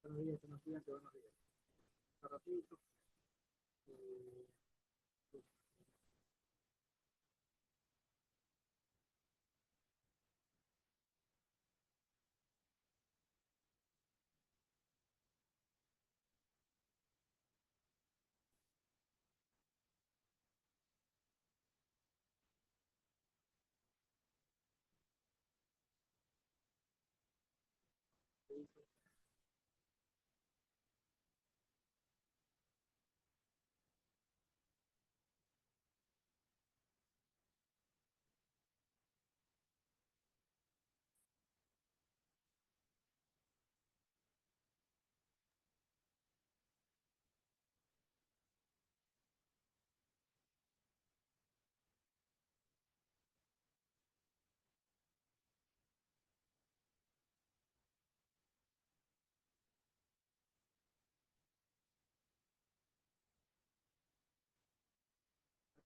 buenos días, buenos días. Rapidito. Eh,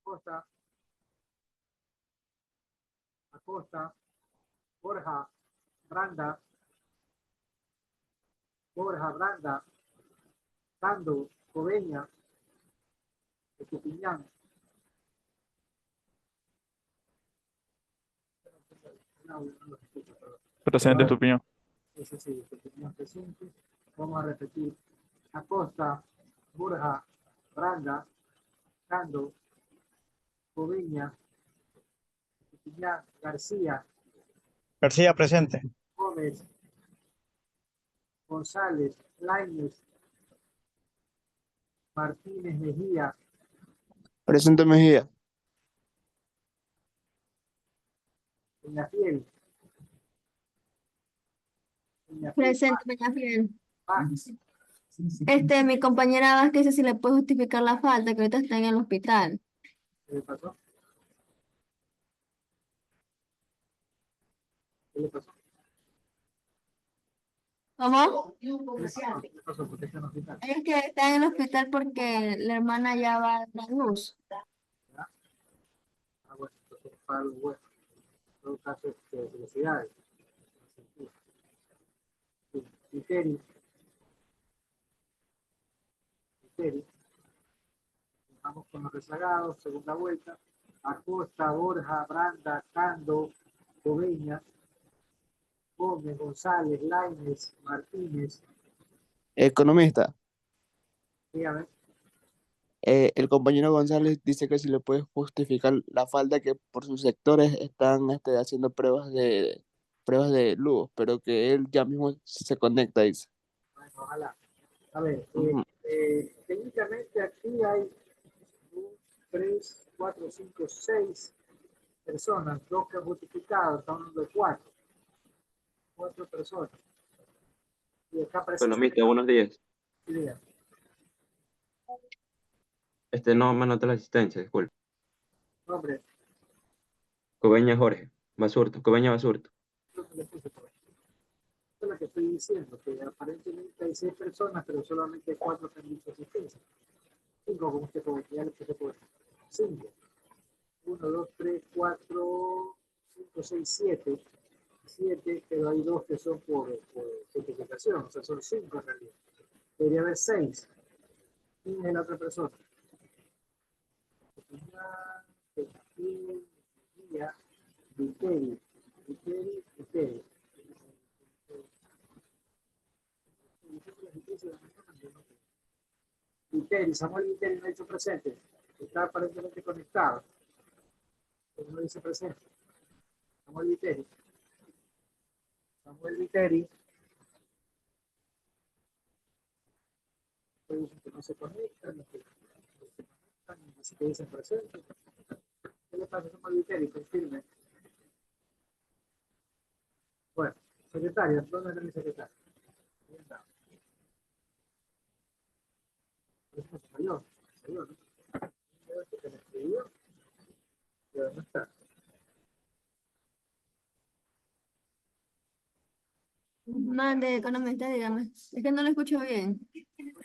Acosta, Acosta, Borja, Branda, Cando, Coveña, Estupiñán. No los escucho, perdón. Presente tu opinión. Ese sí, Estupiñán presente. Vamos a repetir. Acosta, Borja, Branda, Cando, Coveña, Estupiñán, García, García, presente. Gómez, González, Lainez, Martínez, Mejía, Presente Mejía. Peñafiel, Presente, Peñafiel. Vázquez. Mi compañera Vázquez dice si le puede justificar la falta, que ahorita está en el hospital. ¿Qué le pasó? ¿Qué le pasó? ¿Cómo? ¿Qué le pasó? ¿Por qué está en el hospital? Es que está en el hospital porque la hermana ya va a la luz. ¿Ya? Ah, bueno, entonces para algo bueno. En todo caso, felicidades. Sí, Viteri. Vamos con los rezagados, segunda vuelta. Acosta, Borja, Branda, Cando, Coveña, Gómez, González, Lainez, Martínez. Economista. Dígame. El compañero González dice que si le puede justificar la falta que por sus sectores están haciendo pruebas de luz, pero que él ya mismo se conecta, dice. Bueno, ojalá. A ver, Ujú. técnicamente aquí hay 1, 3, 4, 5, 6 personas, 2 que han justificado, estamos hablando de 4 personas. Y acá presente. Economista, buenos días. No me anota la asistencia, disculpe. Hombre, Coveña Jorge, Basurto, Coveña Basurto. creo que le puse por ahí. Esto es lo que estoy diciendo, que aparentemente hay 6 personas, pero solamente 4 que han dicho asistencia. 5 como usted puede, ya le puse por ahí. 5. 1, 2, 3, 4, 5, 6, 7. 7, pero hay 2 que son por certificación, o sea, son 5 en realidad. Debería haber 6. ¿Quién es la otra persona? Viteri. Samuel Viteri no ha hecho presente. Está aparentemente conectado. Pero no dice presente. Samuel Viteri. Dicen que no se conectan, ni que dicen presente. ¿Qué le pasa a Samuel Viteri? Confirme. Bueno, secretaria, ¿dónde está mi secretaria? Ahí está. Salió, ¿no? Que me escribió, pero no está. Mande, economista, dígame. Es que no lo escucho bien.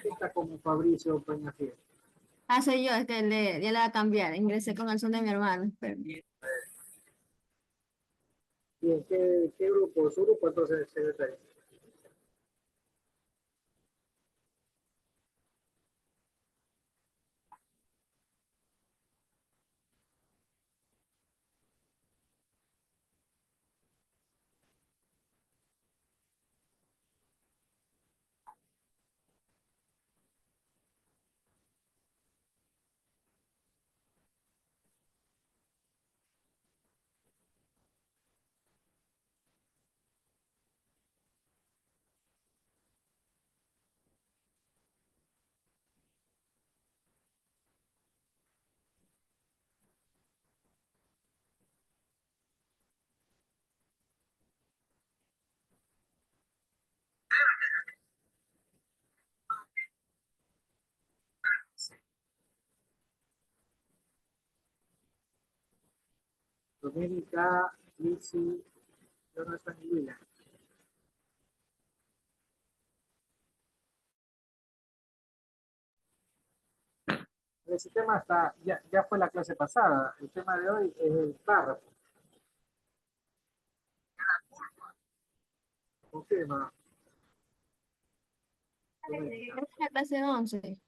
Está como Fabricio Peñafiel. Ah, soy yo, ya le va a cambiar. Ingresé con el son de mi hermano. ¿Y en qué grupo? ¿Su grupo entonces secretario? Doménica, Lizzy, Jonathan y William. Ese tema está, ya fue la clase pasada. El tema de hoy es el párrafo. Confirma. Es la clase 11.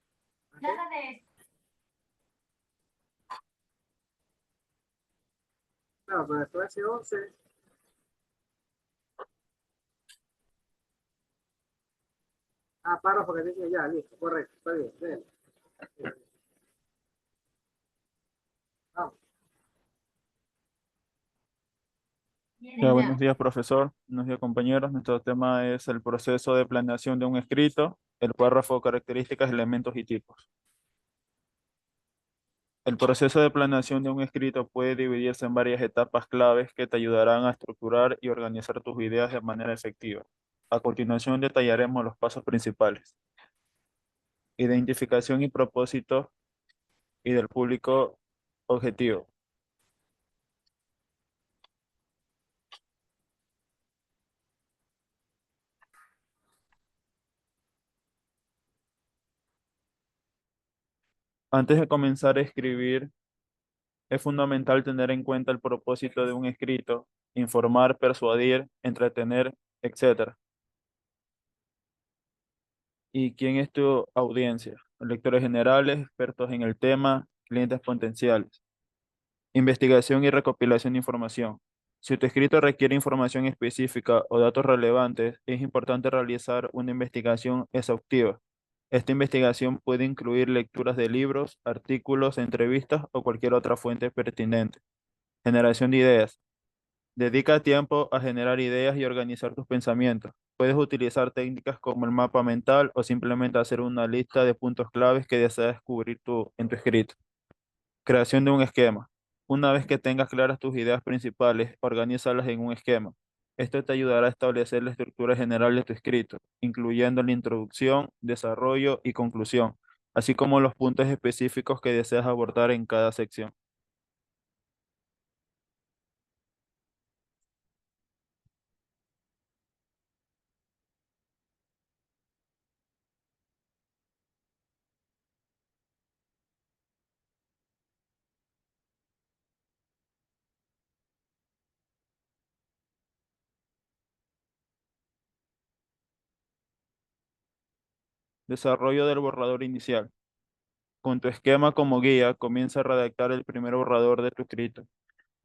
Claro, pero la clase 11. Párrafo que dice ya, listo, correcto, está bien. Bien. Vamos. Ya, buenos días, profesor. Buenos días, compañeros. Nuestro tema es el proceso de planeación de un escrito, el párrafo, características, elementos y tipos. El proceso de planeación de un escrito puede dividirse en varias etapas claves que te ayudarán a estructurar y organizar tus ideas de manera efectiva. A continuación detallaremos los pasos principales. Identificación y propósito y del público objetivo. Antes de comenzar a escribir, es fundamental tener en cuenta el propósito de un escrito: informar, persuadir, entretener, etc. ¿Y quién es tu audiencia? Lectores generales, expertos en el tema, clientes potenciales. Investigación y recopilación de información. Si tu escrito requiere información específica o datos relevantes, es importante realizar una investigación exhaustiva. Esta investigación puede incluir lecturas de libros, artículos, entrevistas o cualquier otra fuente pertinente. Generación de ideas. Dedica tiempo a generar ideas y organizar tus pensamientos. Puedes utilizar técnicas como el mapa mental o simplemente hacer una lista de puntos claves que deseas descubrir en tu escrito. Creación de un esquema. Una vez que tengas claras tus ideas principales, organízalas en un esquema. Esto te ayudará a establecer la estructura general de tu escrito, incluyendo la introducción, desarrollo y conclusión, así como los puntos específicos que deseas abordar en cada sección. Desarrollo del borrador inicial. Con tu esquema como guía, comienza a redactar el primer borrador de tu escrito.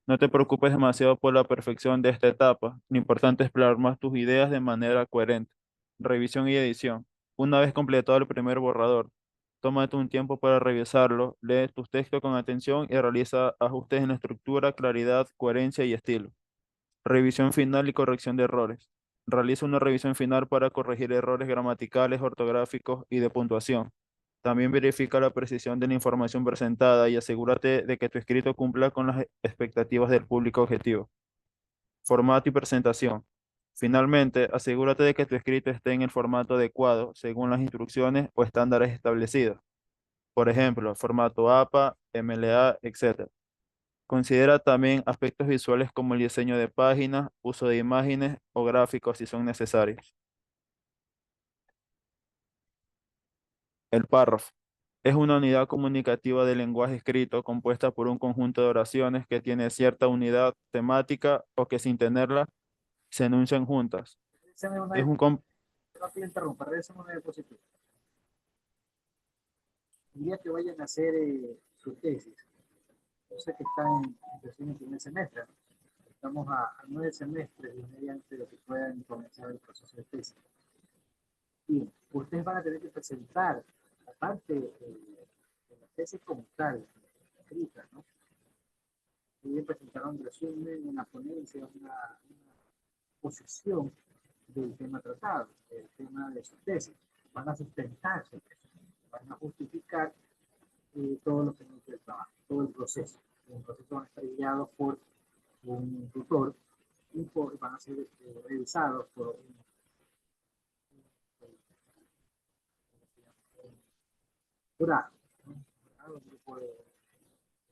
No te preocupes demasiado por la perfección de esta etapa. Lo importante es plasmar tus ideas de manera coherente. Revisión y edición. Una vez completado el primer borrador, tómate un tiempo para revisarlo, lee tus textos con atención y realiza ajustes en la estructura, claridad, coherencia y estilo. Revisión final y corrección de errores. Realiza una revisión final para corregir errores gramaticales, ortográficos y de puntuación. También verifica la precisión de la información presentada y asegúrate de que tu escrito cumpla con las expectativas del público objetivo. Formato y presentación. Finalmente, asegúrate de que tu escrito esté en el formato adecuado según las instrucciones o estándares establecidos. Por ejemplo, formato APA, MLA, etc. Considera también aspectos visuales como el diseño de páginas, uso de imágenes o gráficos si son necesarios. El párrafo es una unidad comunicativa del lenguaje escrito compuesta por un conjunto de oraciones que tiene cierta unidad temática o que sin tenerla se enuncian juntas. Revísame una Es un no te interrumpa, revísame una diapositiva. El día que vayan a hacer su tesis, yo sé que están en el primer semestre, ¿no? Estamos a 9 semestres y mediante lo que puedan comenzar el proceso de tesis. Y ustedes van a tener que presentar, aparte de la tesis como tal, escrita, ¿no? Deben presentar un resumen, una ponencia, una posición del tema tratado, del tema de su tesis. Van a sustentarse, van a justificar todo lo que no el trabajo, todo el proceso. El proceso va a estar guiado por un tutor y van a ser revisados por un jurado, ¿no? Un grupo de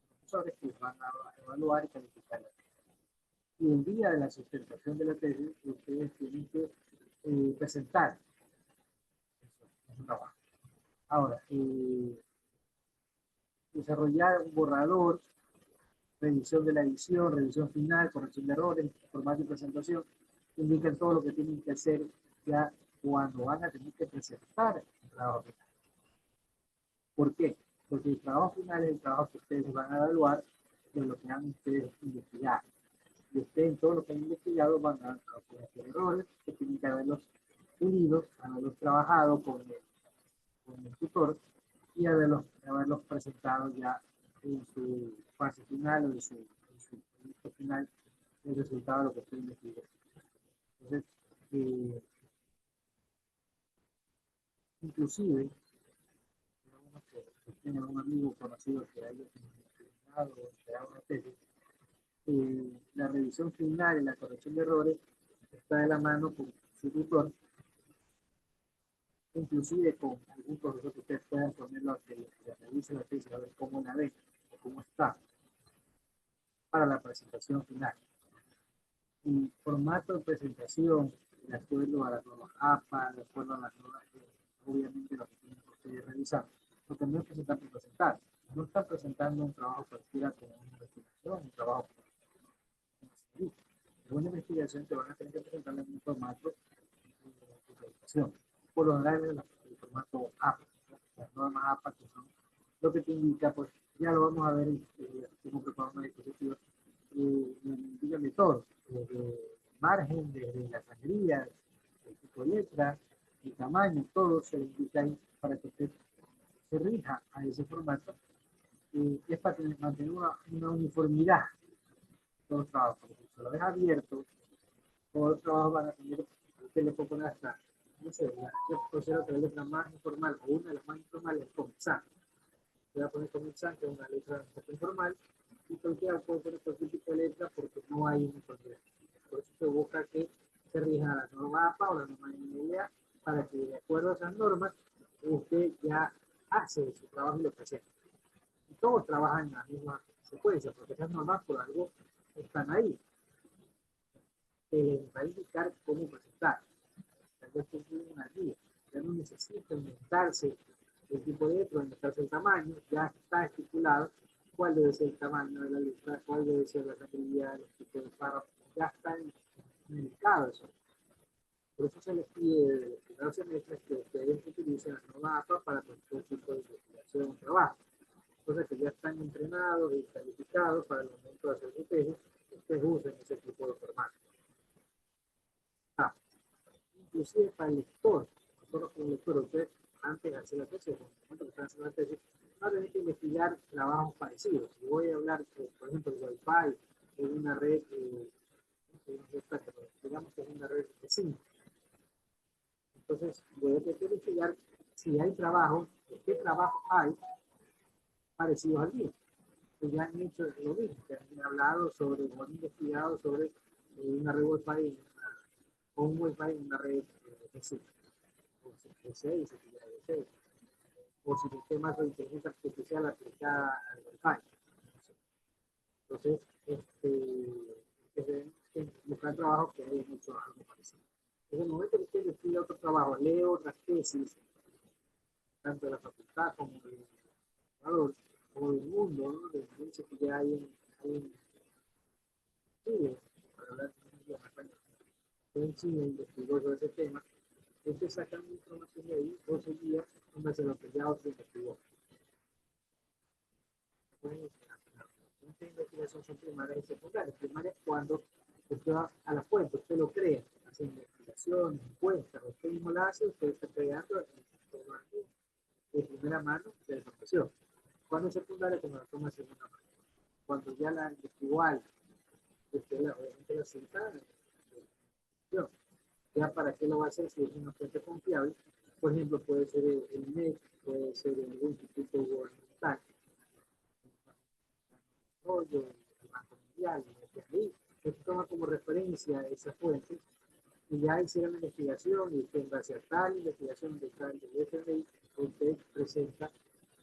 profesores que van a evaluar y calificar. Y el día de la sustentación de la tesis, ustedes tienen que presentar su trabajo. Ahora, desarrollar un borrador, revisión de la edición, revisión final, corrección de errores, formato y presentación, indican todo lo que tienen que hacer ya cuando van a tener que presentar el trabajo final. ¿Por qué? Porque el trabajo final es el trabajo que ustedes van a evaluar de lo que han ustedes investigado. Y ustedes en todo lo que han investigado van a cometer errores que tienen que haberlos pulido, haberlos trabajado con el tutor y haberlos presentado ya en su fase final o en su producto final el resultado de lo que usted investigó. Entonces, inclusive, digamos que tiene un amigo conocido que haya terminado o entregado una tesis, la revisión final y la corrección de errores está de la mano con su tutor, inclusive con algún profesor que ustedes puedan ponerlo a que revise la tesis a ver cómo la ven o cómo está para la presentación final. El formato de presentación, de acuerdo a las normas APA, de acuerdo a las normas que obviamente lo que tienen que ustedes revisar, lo que no es presentar por presentar. No están presentando un trabajo cualquiera como una investigación, un trabajo como una investigación te van a tener que presentar en un formato de presentación. Por lo general el formato APA, las normas APA que son lo que te indica, pues ya lo vamos a ver cómo preparar una dispositiva. Dígame todo, desde margen, desde la sangría, el tipo de letra, el tamaño, todo se indica ahí para que usted se rija a ese formato. Es para mantener una uniformidad de todos los trabajos. Porque si lo deja abierto, todos los trabajos van a tener, usted le puede poner hasta, no sé, la considero que la letra más informal o una de las más informales es Comic-Sans. Voy a poner Comic-Sans, que es una letra un poco informal, y cualquiera puede poner cualquier tipo de letra porque no hay uniformidad. Por eso se busca que se rija la norma APA o la norma NMLA para que de acuerdo a esas normas usted ya hace su trabajo y lo presenta. Y todos trabajan en la misma secuencia porque esas normas por algo están ahí. Va a indicar cómo presentar. Ya tiene una guía, ya no necesita inventarse el tipo de letra, inventarse el tamaño, ya está estipulado cuál debe ser el tamaño de la letra, cuál debe ser la sangría, el tipo de párrafo, ya está indicado eso. Por eso se les pide de los primeros semestres que ustedes utilicen la norma APA para cualquier tipo de investigación o trabajo. Entonces que ya están entrenados y calificados para el momento de hacer su tesis, ustedes usen ese tipo de formato. Inclusive para el lector, nosotros como lector, usted antes de hacer la tesis, en el momento que están haciendo la tesis, va a tener que investigar trabajos parecidos. Si voy a hablar, por ejemplo, de Wi-Fi en una red, digamos que es una red de 5. Entonces, voy a tener que investigar si hay trabajos, qué trabajos hay parecidos al mío. Que ya han hecho lo mismo, que han hablado sobre, o han investigado sobre una red Wi-Fi o un Wi-Fi en una red de 5. O sistemas de inteligencia artificial aplicada al Wi-Fi. Entonces, buscar trabajo que haya hecho algo parecido. En el momento que usted investiga otro trabajo, lee otras tesis, tanto de la facultad como del Ecuador, como del mundo, ¿no? De ciencias que ya hay en Chile, para hablar de un idioma español. En Chile investigó sobre ese tema. Entonces sacan información de ahí, 12 días, donde se lo que ya otro investigó. Las investigaciones son primarias y secundarias. Primarias cuando usted va a la fuente, usted lo crea, hace investigaciones, encuestas, usted mismo la hace, usted está creando de primera mano de la profesión. Cuando es secundaria, cuando la toma de segunda mano. Cuando ya la investigó algo, usted obviamente la sienta, ya para qué lo va a hacer si es una fuente confiable. Por ejemplo, puede ser el INEC, puede ser algún instituto gubernamental, el Banco Mundial, el FMI. Se toma como referencia esa fuente y ya hicieron la investigación y en base a tal investigación de tal del FMI, usted presenta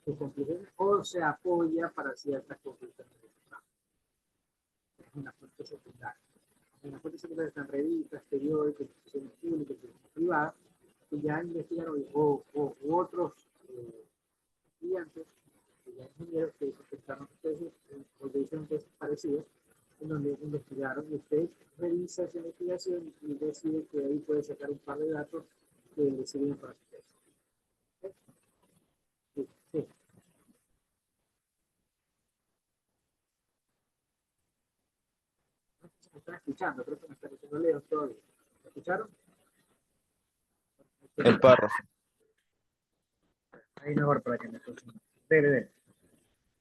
sus conclusiones o se apoya para ciertas conclusiones. Es una fuente secundaria. en las fuentes secundarias están revistas, periódicos, instituciones públicas, instituciones privadas, que ya investigaron, u otros estudiantes, que ya ingenieros que presentaron tesis, o que hicieron tesis parecidas, en donde investigaron, y usted revisa esa investigación y decide que ahí puede sacar un par de datos que le sirven para su tesis. ¿Ok? Sí, sí. No sé si me están escuchando, creo que me está diciendo Leo todavía. ¿Me escucharon? El párrafo. Ahí mejor para que me escuchen. Dele.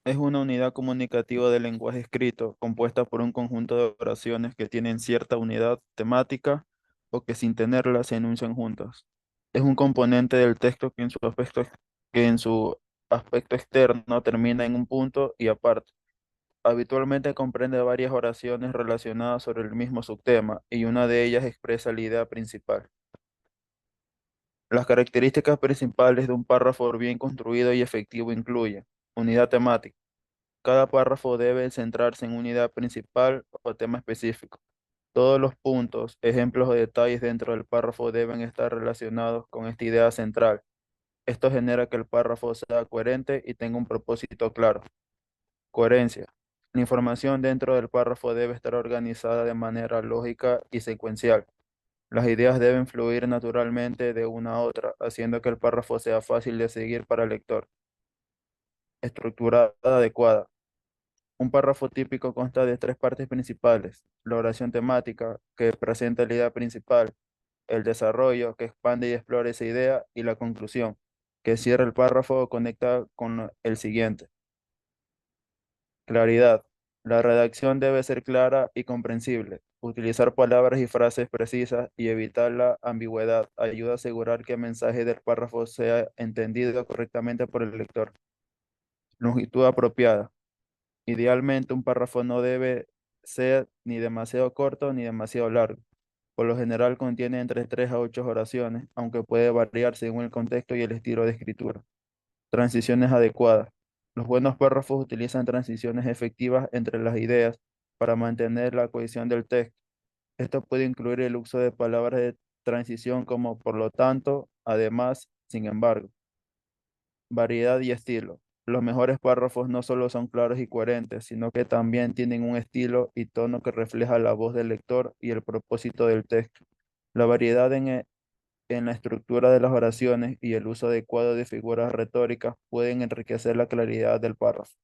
Es una unidad comunicativa del lenguaje escrito, compuesta por un conjunto de oraciones que tienen cierta unidad temática o que sin tenerla se enuncian juntas. Es un componente del texto que en su aspecto externo termina en un punto y aparte. Habitualmente comprende varias oraciones relacionadas sobre el mismo subtema y una de ellas expresa la idea principal. Las características principales de un párrafo bien construido y efectivo incluyen unidad temática. Cada párrafo debe centrarse en una idea principal o tema específico. Todos los puntos, ejemplos o detalles dentro del párrafo deben estar relacionados con esta idea central. Esto genera que el párrafo sea coherente y tenga un propósito claro. Coherencia. La información dentro del párrafo debe estar organizada de manera lógica y secuencial. Las ideas deben fluir naturalmente de una a otra, haciendo que el párrafo sea fácil de seguir para el lector. Estructura adecuada. Un párrafo típico consta de tres partes principales: la oración temática, que presenta la idea principal; el desarrollo, que expande y explora esa idea; y la conclusión, que cierra el párrafo o conecta con el siguiente. Claridad. La redacción debe ser clara y comprensible. Utilizar palabras y frases precisas y evitar la ambigüedad ayuda a asegurar que el mensaje del párrafo sea entendido correctamente por el lector. Longitud apropiada. Idealmente, un párrafo no debe ser ni demasiado corto ni demasiado largo. Por lo general contiene entre 3 a 8 oraciones, aunque puede variar según el contexto y el estilo de escritura. Transiciones adecuadas. Los buenos párrafos utilizan transiciones efectivas entre las ideas para mantener la cohesión del texto. Esto puede incluir el uso de palabras de transición como por lo tanto, además, sin embargo. Variedad y estilo. Los mejores párrafos no solo son claros y coherentes, sino que también tienen un estilo y tono que refleja la voz del lector y el propósito del texto. La variedad en la estructura de las oraciones y el uso adecuado de figuras retóricas pueden enriquecer la claridad del párrafo.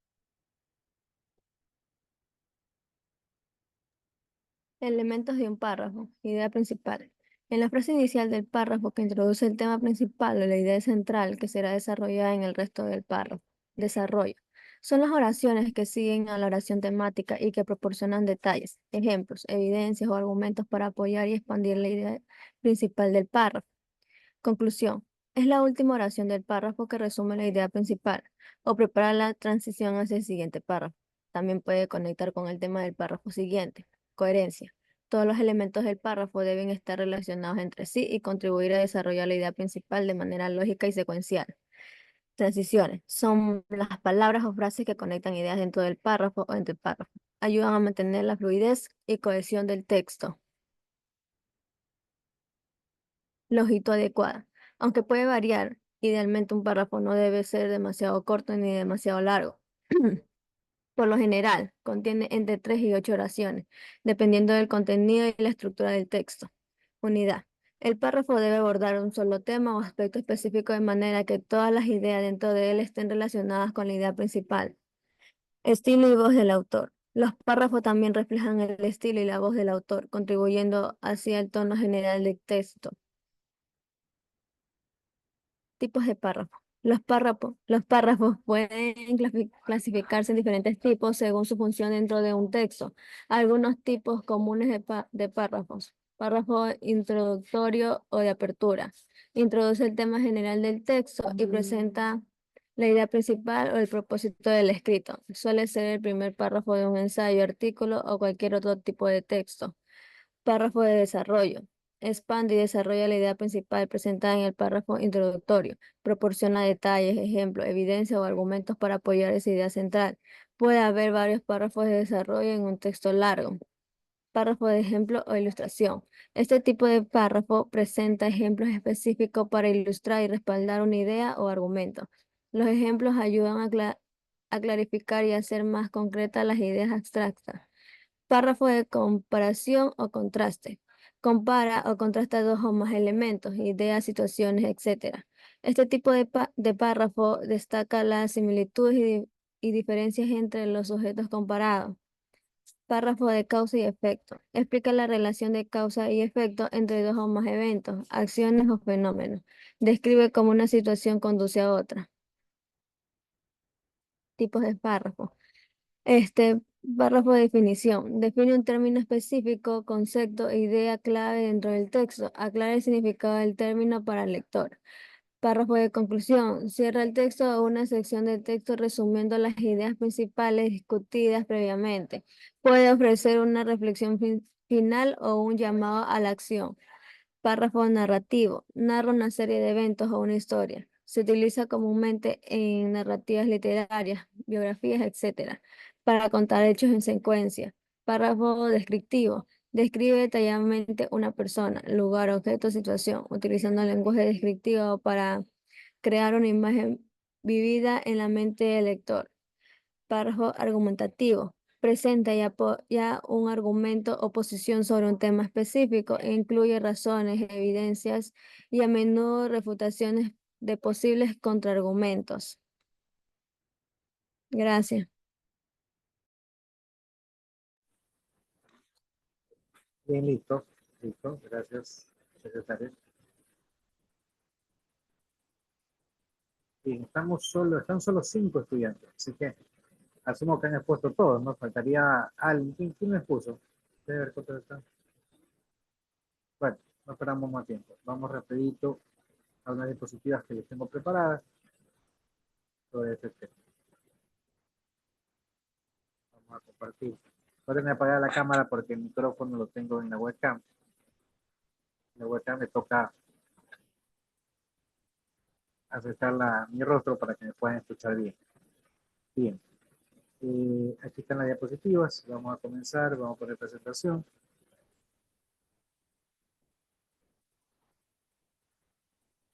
Elementos de un párrafo. Idea principal. En la frase inicial del párrafo que introduce el tema principal o la idea central que será desarrollada en el resto del párrafo. Desarrollo. Son las oraciones que siguen a la oración temática y que proporcionan detalles, ejemplos, evidencias o argumentos para apoyar y expandir la idea principal del párrafo. Conclusión. Es la última oración del párrafo que resume la idea principal o prepara la transición hacia el siguiente párrafo. También puede conectar con el tema del párrafo siguiente. Coherencia. Todos los elementos del párrafo deben estar relacionados entre sí y contribuir a desarrollar la idea principal de manera lógica y secuencial. Transiciones. Son las palabras o frases que conectan ideas dentro del párrafo o entre párrafos. Ayudan a mantener la fluidez y cohesión del texto. Longitud adecuada. Aunque puede variar, idealmente un párrafo no debe ser demasiado corto ni demasiado largo. Por lo general, contiene entre 3 y 8 oraciones, dependiendo del contenido y la estructura del texto. Unidad. El párrafo debe abordar un solo tema o aspecto específico de manera que todas las ideas dentro de él estén relacionadas con la idea principal. Estilo y voz del autor. Los párrafos también reflejan el estilo y la voz del autor, contribuyendo así al tono general del texto. Tipos de párrafos. Los párrafos pueden clasificarse en diferentes tipos según su función dentro de un texto. Algunos tipos comunes de párrafos. Párrafo introductorio o de apertura. Introduce el tema general del texto y presenta la idea principal o el propósito del escrito. Suele ser el primer párrafo de un ensayo, artículo o cualquier otro tipo de texto. Párrafo de desarrollo. Expande y desarrolla la idea principal presentada en el párrafo introductorio. Proporciona detalles, ejemplos, evidencia o argumentos para apoyar esa idea central. Puede haber varios párrafos de desarrollo en un texto largo. párrafo de ejemplo o ilustración. Este tipo de párrafo presenta ejemplos específicos para ilustrar y respaldar una idea o argumento. Los ejemplos ayudan a clarificar y hacer más concretas las ideas abstractas. Párrafo de comparación o contraste. Compara o contrasta dos o más elementos, ideas, situaciones, etc. Este tipo de párrafo destaca las similitudes y diferencias entre los sujetos comparados. Párrafo de causa y efecto. Explica la relación de causa y efecto entre dos o más eventos, acciones o fenómenos. Describe cómo una situación conduce a otra. Tipos de párrafo. Párrafo de definición. Define un término específico, concepto e idea clave dentro del texto. Aclara el significado del término para el lector. Párrafo de conclusión. Cierra el texto o una sección del texto resumiendo las ideas principales discutidas previamente. Puede ofrecer una reflexión final o un llamado a la acción. Párrafo narrativo. Narra una serie de eventos o una historia. Se utiliza comúnmente en narrativas literarias, biografías, etc., para contar hechos en secuencia. Párrafo descriptivo. Describe detalladamente una persona, lugar, objeto, situación, utilizando el lenguaje descriptivo para crear una imagen vivida en la mente del lector. Párrafo argumentativo. Presenta y apoya un argumento o posición sobre un tema específico e incluye razones, evidencias y a menudo refutaciones de posibles contraargumentos. Gracias. Bien, listo. Listo. Gracias, secretario. Bien, están solo 5 estudiantes, así que asumo que han expuesto todos, ¿no? Faltaría alguien. ¿Quién me expuso? Debe ver cuántos están. Bueno, no esperamos más tiempo. Vamos rapidito a unas diapositivas que les tengo preparadas sobre este tema. Vamos a compartir. Pueden apagar la cámara porque el micrófono lo tengo en la webcam. En la webcam me toca acercar mi rostro para que me puedan escuchar bien. Bien. Aquí están las diapositivas. Vamos a comenzar. Vamos a poner presentación.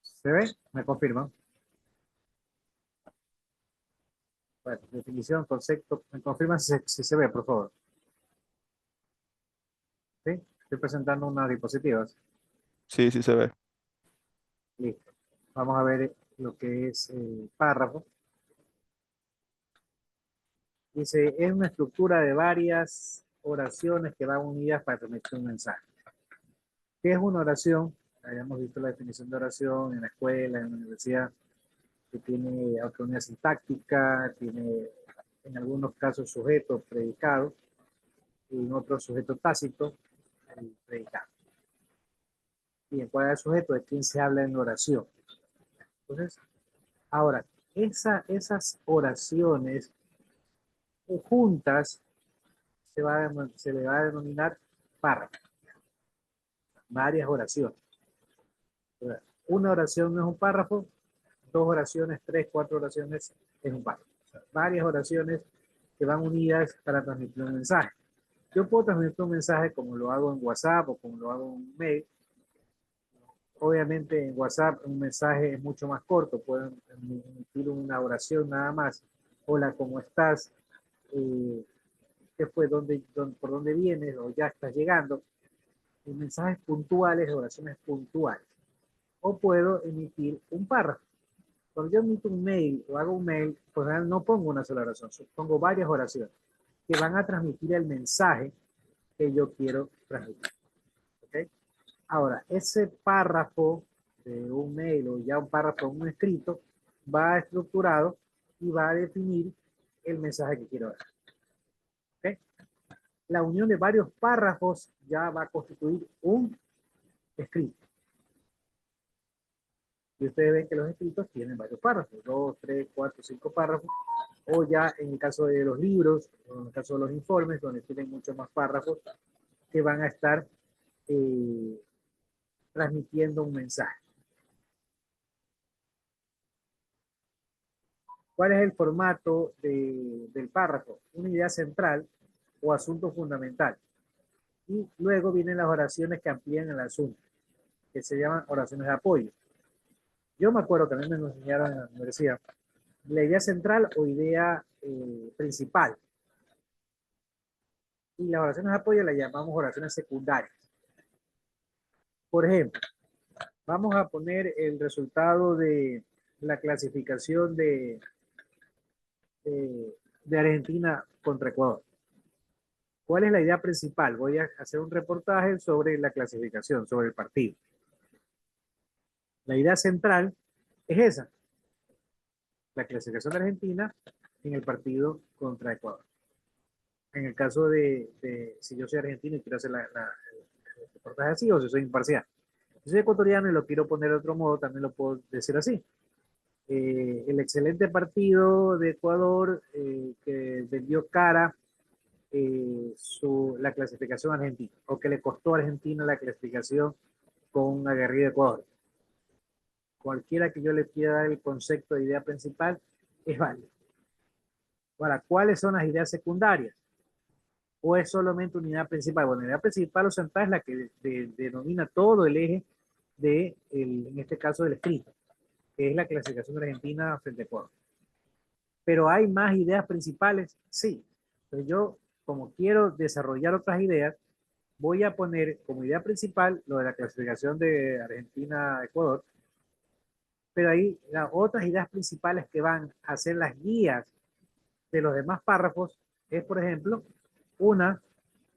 ¿Se ve? ¿Me confirman? Bueno, definición, concepto. ¿Me confirman si se ve, por favor? ¿Sí? Estoy presentando unas diapositivas. Sí, sí se ve. Listo. Vamos a ver lo que es el párrafo. Dice, es una estructura de varias oraciones que van unidas para transmitir un mensaje. ¿Qué es una oración? Habíamos visto la definición de oración en la escuela, en la universidad, que tiene autonomía sintáctica, tiene en algunos casos sujeto, predicado, y en otros sujeto tácito, el predicado. Bien, ¿cuál es el sujeto? ¿De quién se habla en la oración? Entonces, ahora, esas oraciones juntas se le va a denominar párrafo. Varias oraciones. Una oración no es un párrafo, 2 oraciones, 3, 4 oraciones es un párrafo. O sea, varias oraciones que van unidas para transmitir un mensaje. Yo puedo transmitir un mensaje como lo hago en WhatsApp o como lo hago en un mail. Obviamente en WhatsApp un mensaje es mucho más corto, puedo emitir una oración nada más. Hola, ¿cómo estás? ¿Qué fue? ¿Por dónde vienes? O ya estás llegando. Y mensajes puntuales, oraciones puntuales. O puedo emitir un párrafo. Cuando yo emito un mail o hago un mail, pues no pongo una sola oración, pongo varias oraciones que van a transmitir el mensaje que yo quiero transmitir. ¿Okay? Ahora, ese párrafo de un mail o ya un párrafo de un escrito va estructurado y va a definir el mensaje que quiero dar. ¿Okay? La unión de varios párrafos ya va a constituir un escrito. Y ustedes ven que los escritos tienen varios párrafos, 2, 3, 4, 5 párrafos, o ya en el caso de los libros, o en el caso de los informes, donde tienen muchos más párrafos, que van a estar transmitiendo un mensaje. ¿Cuál es el formato del párrafo? Una idea central o asunto fundamental. Y luego vienen las oraciones que amplían el asunto, que se llaman oraciones de apoyo. Yo me acuerdo que a mí me enseñaron en la universidad la idea central o idea principal. Y las oraciones de apoyo las llamamos oraciones secundarias. Por ejemplo, vamos a poner el resultado de la clasificación de Argentina contra Ecuador. ¿Cuál es la idea principal? Voy a hacer un reportaje sobre la clasificación, sobre el partido. La idea central es esa, la clasificación de Argentina en el partido contra Ecuador. En el caso de si yo soy argentino y quiero hacer el reportaje así, o si soy imparcial. Si soy ecuatoriano y lo quiero poner de otro modo, también lo puedo decir así. El excelente partido de Ecuador que vendió cara la clasificación argentina, o que le costó a Argentina la clasificación con un aguerrido Ecuador. Cualquiera que yo le quiera dar el concepto de idea principal es válido. Ahora, ¿cuáles son las ideas secundarias? ¿O es solamente una idea principal? Bueno, la idea principal o central es la que denomina todo el eje en este caso del escrito, que es la clasificación de Argentina frente a Ecuador. Pero hay más ideas principales, sí. Entonces yo, como quiero desarrollar otras ideas, voy a poner como idea principal lo de la clasificación de Argentina-Ecuador, pero hay otras ideas principales que van a ser las guías de los demás párrafos, es por ejemplo, una,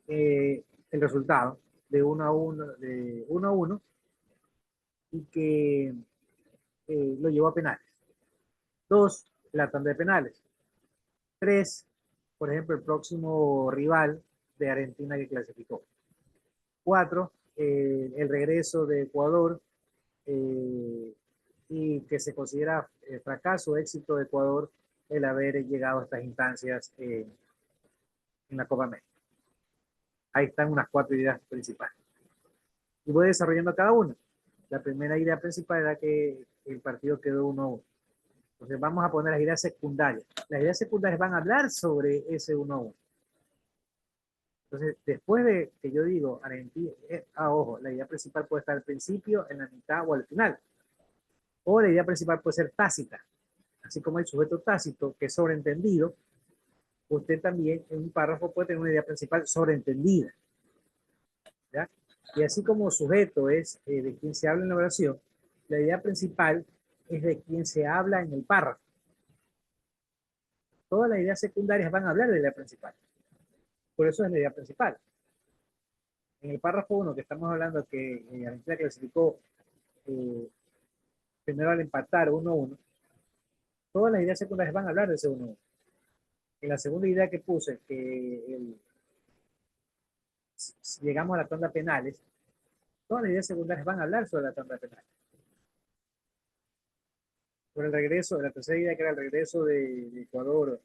el resultado de 1-1, y que lo llevó a penales. 2, la tanda de penales. 3, por ejemplo, el próximo rival de Argentina que clasificó. 4, el regreso de Ecuador y que se considera fracaso o éxito de Ecuador el haber llegado a estas instancias en la Copa América. Ahí están unas 4 ideas principales. Y voy desarrollando cada una. La primera idea principal era que el partido quedó 1-1. Entonces vamos a poner las ideas secundarias. Las ideas secundarias van a hablar sobre ese 1-1. Entonces, después de que yo digo Argentina, ojo, la idea principal puede estar al principio, en la mitad o al final. O la idea principal puede ser tácita. Así como el sujeto tácito, que es sobreentendido, usted también en un párrafo puede tener una idea principal sobreentendida. ¿Ya? Y así como sujeto es de quien se habla en la oración, la idea principal es de quien se habla en el párrafo. Todas las ideas secundarias van a hablar de la idea principal. Por eso es la idea principal. En el párrafo 1 que estamos hablando que Argentina clasificó primero al empatar 1-1, todas las ideas secundarias van a hablar de ese 1-1. En la segunda idea que puse, que si llegamos a la tanda penales, todas las ideas secundarias van a hablar sobre la tanda penal. Por el regreso, la tercera idea que era el regreso de Ecuador,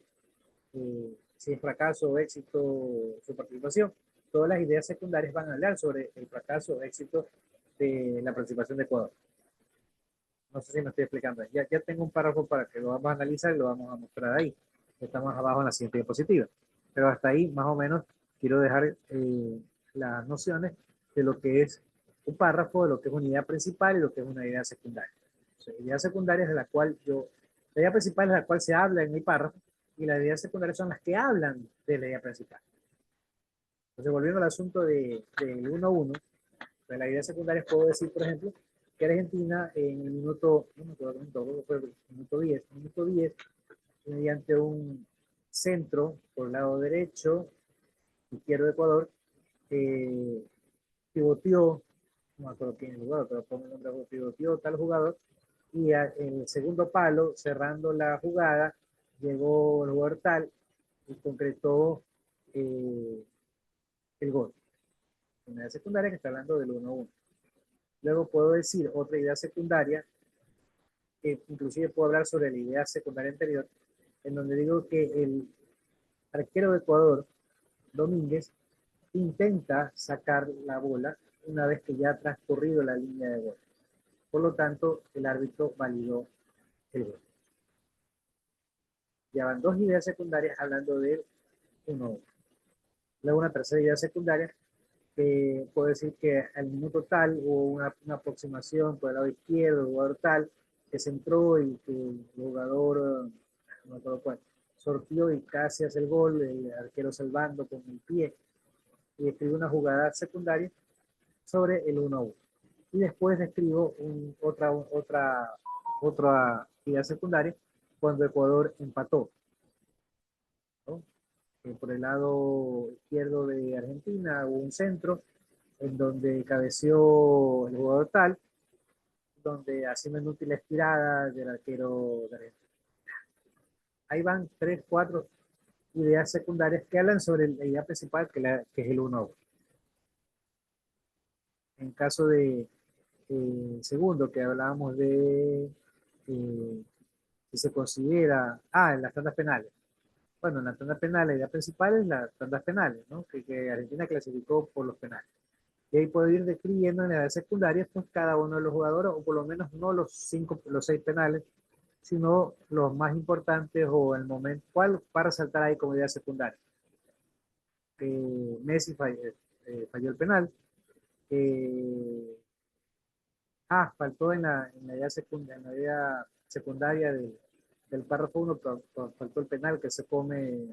si es fracaso o éxito su participación, todas las ideas secundarias van a hablar sobre el fracaso o éxito de la participación de Ecuador. No sé si me estoy explicando. Ya tengo un párrafo para que lo vamos a analizar y lo vamos a mostrar ahí. Estamos abajo en la siguiente diapositiva. Pero hasta ahí, más o menos, quiero dejar las nociones de lo que es un párrafo, de lo que es una idea principal y lo que es una idea secundaria. O sea, idea secundaria es de la cual la idea principal es la cual se habla en el párrafo y las ideas secundarias son las que hablan de la idea principal. Entonces, volviendo al asunto de 1-1, de la idea secundaria puedo decir, por ejemplo, que Argentina en el minuto, no me acuerdo, fue el minuto 10, mediante un centro por el lado derecho, izquierdo de Ecuador, pivoteó, no me acuerdo quién es el jugador, pero pongo el nombre, pivoteó tal jugador, y en el segundo palo, cerrando la jugada, llegó el jugador tal y concretó el gol. Una idea secundaria que está hablando del 1-1. Luego puedo decir otra idea secundaria, que inclusive puedo hablar sobre la idea secundaria anterior, en donde digo que el arquero de Ecuador, Domínguez, intenta sacar la bola una vez que ya ha transcurrido la línea de gol. Por lo tanto, el árbitro validó el gol. Ya van 2 ideas secundarias hablando del 1-1. Luego una tercera idea secundaria Puedo decir que al minuto tal hubo una aproximación por el lado izquierdo, el jugador tal, que se entró y que el jugador, no me acuerdo cuál, sortió y casi hace el gol, el arquero salvando con el pie, y escribo una jugada secundaria sobre el 1-1. Y después describo otra actividad secundaria cuando Ecuador empató, ¿no? Por el lado izquierdo de Argentina hubo un centro en donde cabeció el jugador tal, donde haciendo inútil estirada del arquero de Argentina. Ahí van 3, 4 ideas secundarias que hablan sobre la idea principal que es el 1-1. En caso de segundo, que hablábamos de si se considera, en las tandas penales. Bueno, en las tandas penales, la idea principal es las tandas penales, ¿no? Que Argentina clasificó por los penales. Y ahí puedo ir describiendo en edades secundarias, pues cada uno de los jugadores, o por lo menos no los 6 penales, sino los más importantes o el momento, ¿cuál para resaltar ahí como idea secundaria? Messi falló el penal. Faltó en la idea secundaria del párrafo 1, faltó el penal que se come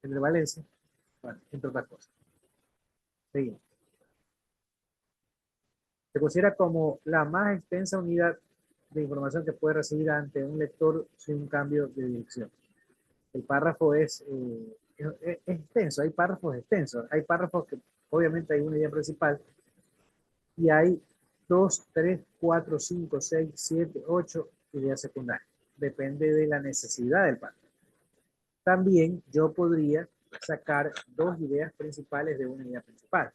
el de Valencia, bueno, entre otras cosas. Seguimos. Se considera como la más extensa unidad de información que puede recibir ante un lector sin un cambio de dirección. El párrafo es extenso, hay párrafos extensos, hay párrafos que obviamente hay una idea principal y hay 2, 3, 4, 5, 6, 7, 8 ideas secundarias. Depende de la necesidad del párrafo. También yo podría sacar 2 ideas principales de una idea principal.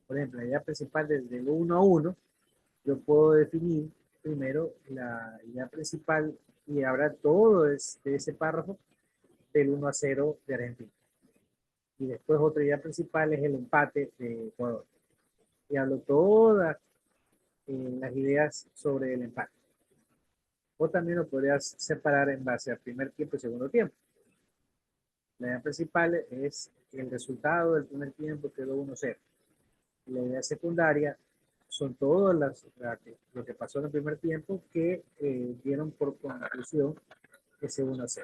Por ejemplo, la idea principal desde el 1-1, yo puedo definir primero la idea principal y habrá todo de ese párrafo del 1-0 de Argentina. Y después otra idea principal es el empate de Ecuador. Y hablo todas las ideas sobre el empate. O también lo podrías separar en base al primer tiempo y segundo tiempo. La idea principal es el resultado del primer tiempo quedó 1-0. La idea secundaria son todas lo que pasó en el primer tiempo que dieron por conclusión ese 1-0.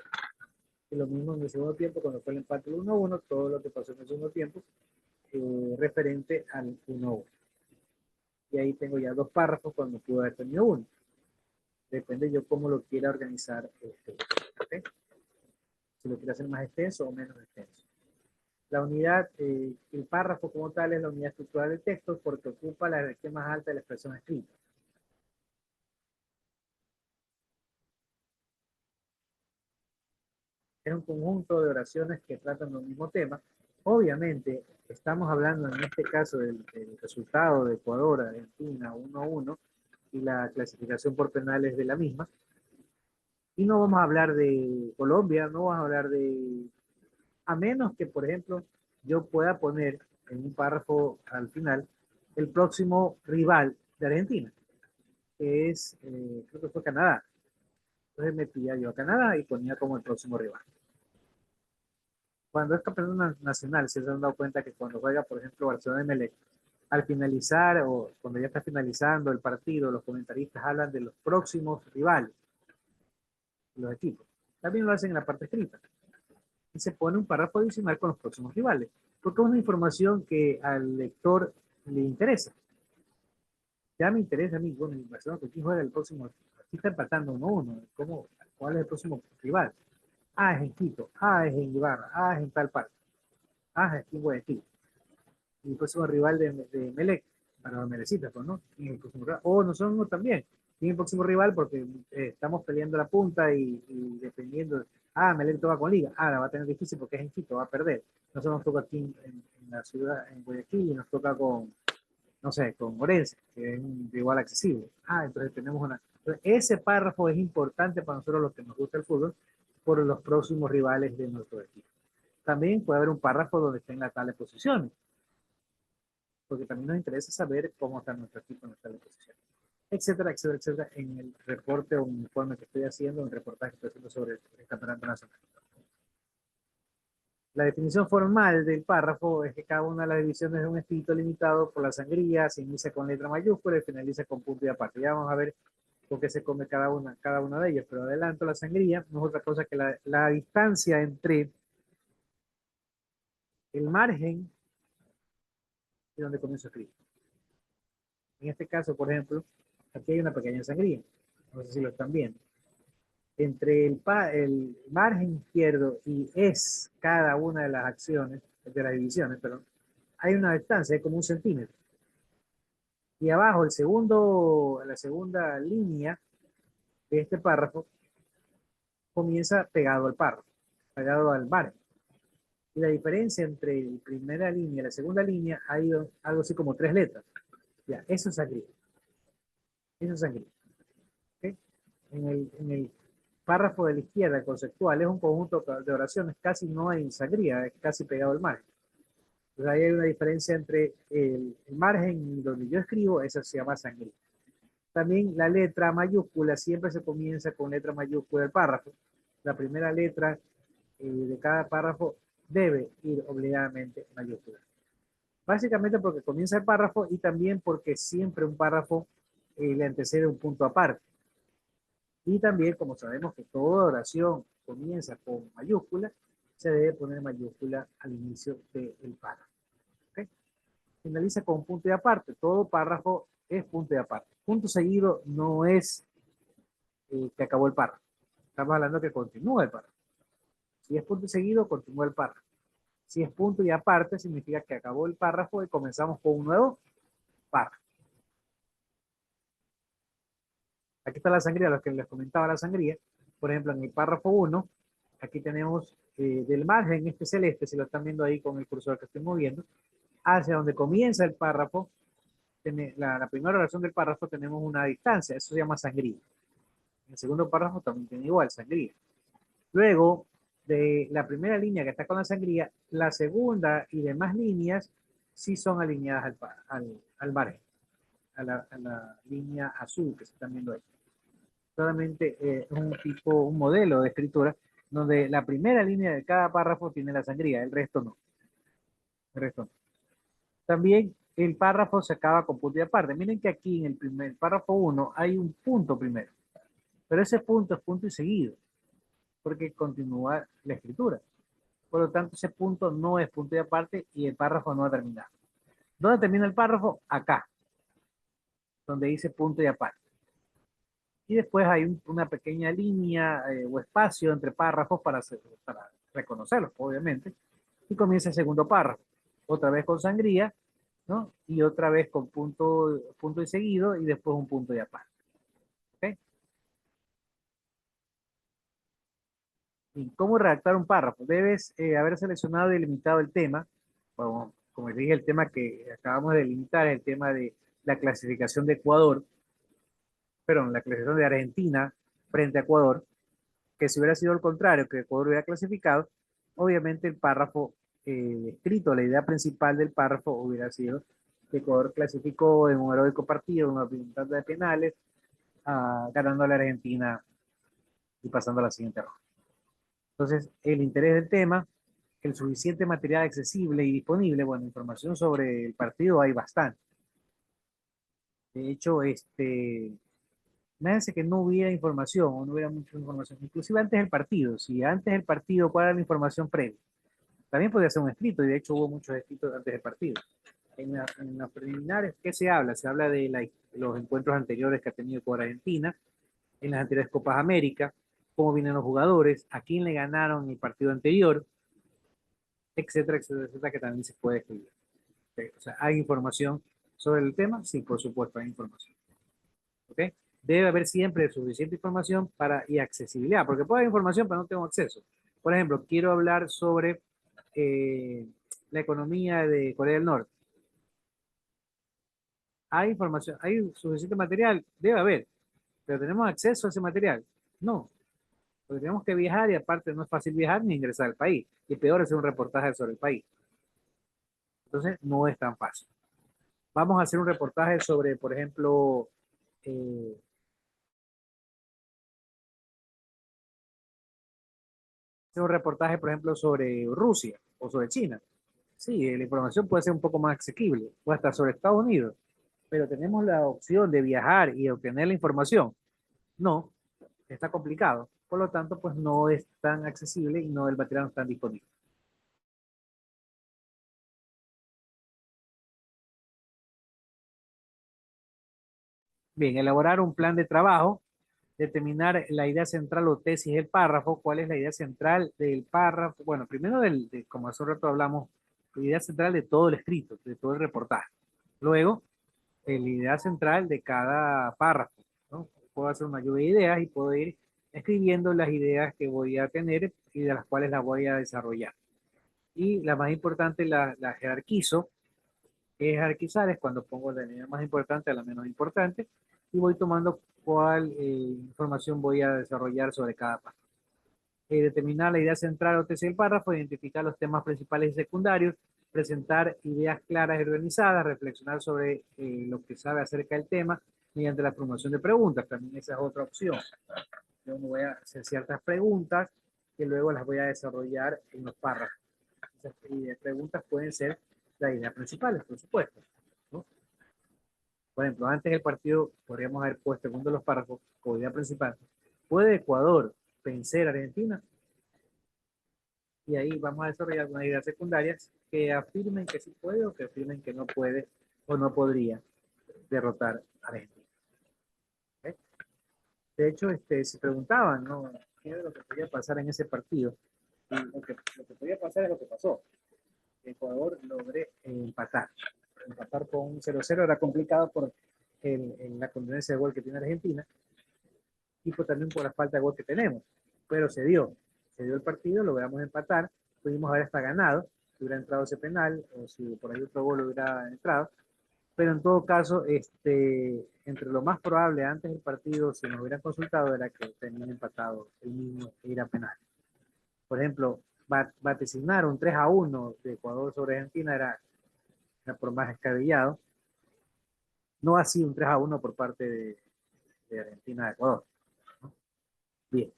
Y lo mismo en el segundo tiempo, cuando fue el empate 1-1, todo lo que pasó en el segundo tiempo referente al 1-1. Y ahí tengo ya 2 párrafos cuando pude haber tenido uno. Depende yo cómo lo quiera organizar. ¿Okay? Si lo quiero hacer más extenso o menos extenso. La unidad, el párrafo como tal es la unidad estructural del texto porque ocupa la jerarquía más alta de la expresión escrita. Es un conjunto de oraciones que tratan del mismo tema. Obviamente, estamos hablando en este caso del resultado de Ecuador, Argentina 1-1 y la clasificación por penales de la misma. Y no vamos a hablar de Colombia, no vamos a hablar de... A menos que, por ejemplo, yo pueda poner en un párrafo al final el próximo rival de Argentina, que es, creo que fue Canadá. Entonces metía yo a Canadá y ponía como el próximo rival. Cuando es campeón nacional, se han dado cuenta que cuando juega, por ejemplo, Barcelona Emelec, al finalizar o cuando ya está finalizando el partido, los comentaristas hablan de los próximos rivales, los equipos. También lo hacen en la parte escrita. Y se pone un párrafo adicional con los próximos rivales, porque es una información que al lector le interesa. Ya me interesa a mí, bueno, el Barcelona, ¿quién juega el próximo? Aquí está empatando 1-1, ¿cuál es el próximo rival? Es en Quito, es en Ibarra, es en tal parte, es aquí en Guayaquil. Y el próximo rival de Melec, para los Melecitas, pues, ¿no? Y el próximo rival, nosotros también. Y el próximo rival porque estamos peleando la punta y dependiendo, Melec toca con Liga, la va a tener difícil porque es en Quito, va a perder. Nosotros nos toca aquí en la ciudad, en Guayaquil, y nos toca con, no sé, con Orense, que es igual accesible. Entonces tenemos una... Entonces, ese párrafo es importante para nosotros los que nos gusta el fútbol, por los próximos rivales de nuestro equipo. También puede haber un párrafo donde estén las tales posiciones, porque también nos interesa saber cómo está nuestro equipo en las tales posiciones, etcétera, etcétera, etcétera, en el reporte o informe que estoy haciendo, en el reportaje que estoy haciendo sobre el campeonato nacional. La definición formal del párrafo es que cada una de las divisiones de un escrito limitado por la sangría se inicia con letra mayúscula y finaliza con punto y aparte. Ya vamos a ver por qué se come cada una de ellas, pero adelanto, la sangría no es otra cosa que la distancia entre el margen y donde comienza a escribir. En este caso, por ejemplo, aquí hay una pequeña sangría. No sé si lo están viendo. Entre el margen izquierdo y es cada una de las acciones, de las divisiones, perdón, hay una distancia de como 1 centímetro. Y abajo, la segunda línea de este párrafo comienza pegado al párrafo, pegado al margen. Y la diferencia entre la primera línea y la segunda línea hay algo así como 3 letras. Ya, eso es sangría. Eso es sangría. ¿Okay? En el párrafo de la izquierda conceptual es un conjunto de oraciones, casi no hay sangría, es casi pegado al margen. Entonces ahí hay una diferencia entre el margen y donde yo escribo, eso se llama sangría. También la letra mayúscula siempre se comienza con letra mayúscula del párrafo. La primera letra de cada párrafo debe ir obligadamente mayúscula. Básicamente porque comienza el párrafo y también porque siempre un párrafo le antecede un punto aparte. Y también, como sabemos que toda oración comienza con mayúscula, se debe poner mayúscula al inicio del párrafo. ¿Okay? Finaliza con punto y aparte. Todo párrafo es punto y aparte. Punto seguido no es que acabó el párrafo. Estamos hablando que continúa el párrafo. Si es punto y seguido, continúa el párrafo. Si es punto y aparte, significa que acabó el párrafo y comenzamos con un nuevo párrafo. Aquí está la sangría, lo que les comentaba la sangría. Por ejemplo, en el párrafo 1, aquí tenemos del margen este celeste, si lo están viendo ahí con el cursor que estoy moviendo, hacia donde comienza el párrafo, la primera oración del párrafo tenemos una distancia, eso se llama sangría. En el segundo párrafo también tiene igual, sangría. Luego, de la primera línea que está con la sangría, la segunda y demás líneas sí son alineadas al margen, a la línea azul que se están viendo ahí. Solamente es un modelo de escritura donde la primera línea de cada párrafo tiene la sangría, el resto no. El resto no. También el párrafo se acaba con punto y aparte. Miren que aquí en el primer párrafo 1 hay un punto primero, pero ese punto es punto y seguido, porque continúa la escritura. Por lo tanto, ese punto no es punto y aparte y el párrafo no ha terminado. ¿Dónde termina el párrafo? Acá, donde dice punto y aparte. Y después hay una pequeña línea o espacio entre párrafos para reconocerlos, obviamente. Y comienza el segundo párrafo. Otra vez con sangría, ¿no? Y otra vez con punto y seguido y después un punto y aparte. ¿Ok? ¿Y cómo redactar un párrafo? Debes haber seleccionado y delimitado el tema. Como les dije, el tema que acabamos de delimitar es el tema de la clasificación de Ecuador, perdón, la clasificación de Argentina frente a Ecuador, que si hubiera sido el contrario, que Ecuador hubiera clasificado, obviamente el párrafo escrito, la idea principal del párrafo hubiera sido que Ecuador clasificó en un heroico partido, en una tanda de penales, ganando a la Argentina y pasando a la siguiente ronda. Entonces, el interés del tema, el suficiente material accesible y disponible, bueno, información sobre el partido hay bastante. De hecho, imagínense que no hubiera información o no hubiera mucha información, inclusive antes del partido. Si antes del partido, ¿cuál era la información previa? También podría ser un escrito, y de hecho hubo muchos escritos antes del partido. En los preliminares, ¿qué se habla? Se habla de los encuentros anteriores que ha tenido con Argentina, en las anteriores Copas América, cómo vienen los jugadores, a quién le ganaron el partido anterior, etcétera, etcétera, etcétera, que también se puede escribir. ¿Okay? O sea, ¿hay información sobre el tema? Sí, por supuesto, hay información. ¿Ok? Debe haber siempre suficiente información y accesibilidad, porque puede haber información, pero no tengo acceso. Por ejemplo, quiero hablar sobre la economía de Corea del Norte. ¿Hay información? ¿Hay suficiente material? Debe haber, pero ¿tenemos acceso a ese material? No, porque tenemos que viajar y aparte no es fácil viajar ni ingresar al país. Y peor hacer un reportaje sobre el país. Entonces, no es tan fácil. Vamos a hacer un reportaje sobre, por ejemplo, un reportaje, por ejemplo, sobre Rusia o sobre China. Sí, la información puede ser un poco más asequible, o hasta sobre Estados Unidos, pero tenemos la opción de viajar y obtener la información. No, está complicado. Por lo tanto, pues no es tan accesible y no el material no está disponible. Bien, elaborar un plan de trabajo, determinar la idea central o tesis del párrafo. ¿Cuál es la idea central del párrafo? Bueno, primero, como hace un rato hablamos, la idea central de todo el escrito, de todo el reportaje. Luego, la idea central de cada párrafo, ¿no? Puedo hacer una lluvia de ideas y puedo ir escribiendo las ideas que voy a tener y de las cuales las voy a desarrollar. Y la más importante la jerarquizo. ¿Qué es jerarquizar? Es cuando pongo la idea más importante a la menos importante y voy tomando cuál información voy a desarrollar sobre cada párrafo. Determinar la idea central o tesis del párrafo, identificar los temas principales y secundarios, presentar ideas claras y organizadas, reflexionar sobre lo que sabe acerca del tema mediante la promoción de preguntas. También esa es otra opción. Yo me voy a hacer ciertas preguntas que luego las voy a desarrollar en los párrafos. Esas preguntas pueden ser las ideas principales, por supuesto, ¿no? Por ejemplo, antes del partido podríamos haber puesto en uno de los párrafos como idea principal: ¿puede Ecuador vencer a Argentina? Y ahí vamos a desarrollar unas ideas secundarias que afirmen que sí puede o que afirmen que no puede o no podría derrotar a Argentina. ¿Okay? De hecho, se preguntaban, ¿no?, qué era lo que podía pasar en ese partido. Y lo que podía pasar es lo que pasó. Ecuador logré empatar. Empatar con un 0-0 era complicado por la contundencia de gol que tiene Argentina y también por la falta de gol que tenemos. Pero se dio el partido, logramos empatar, pudimos haber hasta ganado, si hubiera entrado ese penal o si por ahí otro gol hubiera entrado. Pero en todo caso, entre lo más probable antes del partido, si nos hubieran consultado, era que tenían empatado el mismo e ir a penal. Por ejemplo, vaticinar un 3-1 de Ecuador sobre Argentina era por más escabellado. No así un 3-1 por parte de Argentina a Ecuador, ¿no? Bien.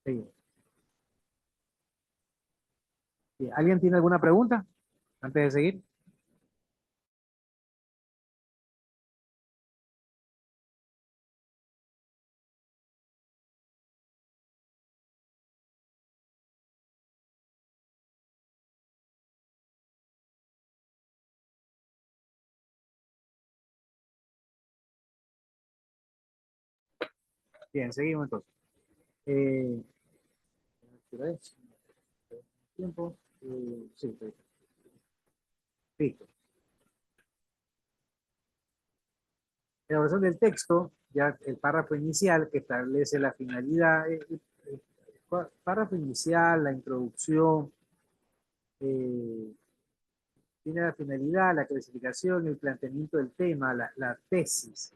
Bien. Bien. ¿Alguien tiene alguna pregunta antes de seguir? Bien, seguimos entonces. Tiempo. Sí, listo. Elaboración del texto, ya el párrafo inicial que establece la finalidad, el párrafo inicial, la introducción, tiene la finalidad, la clasificación, el planteamiento del tema, la tesis.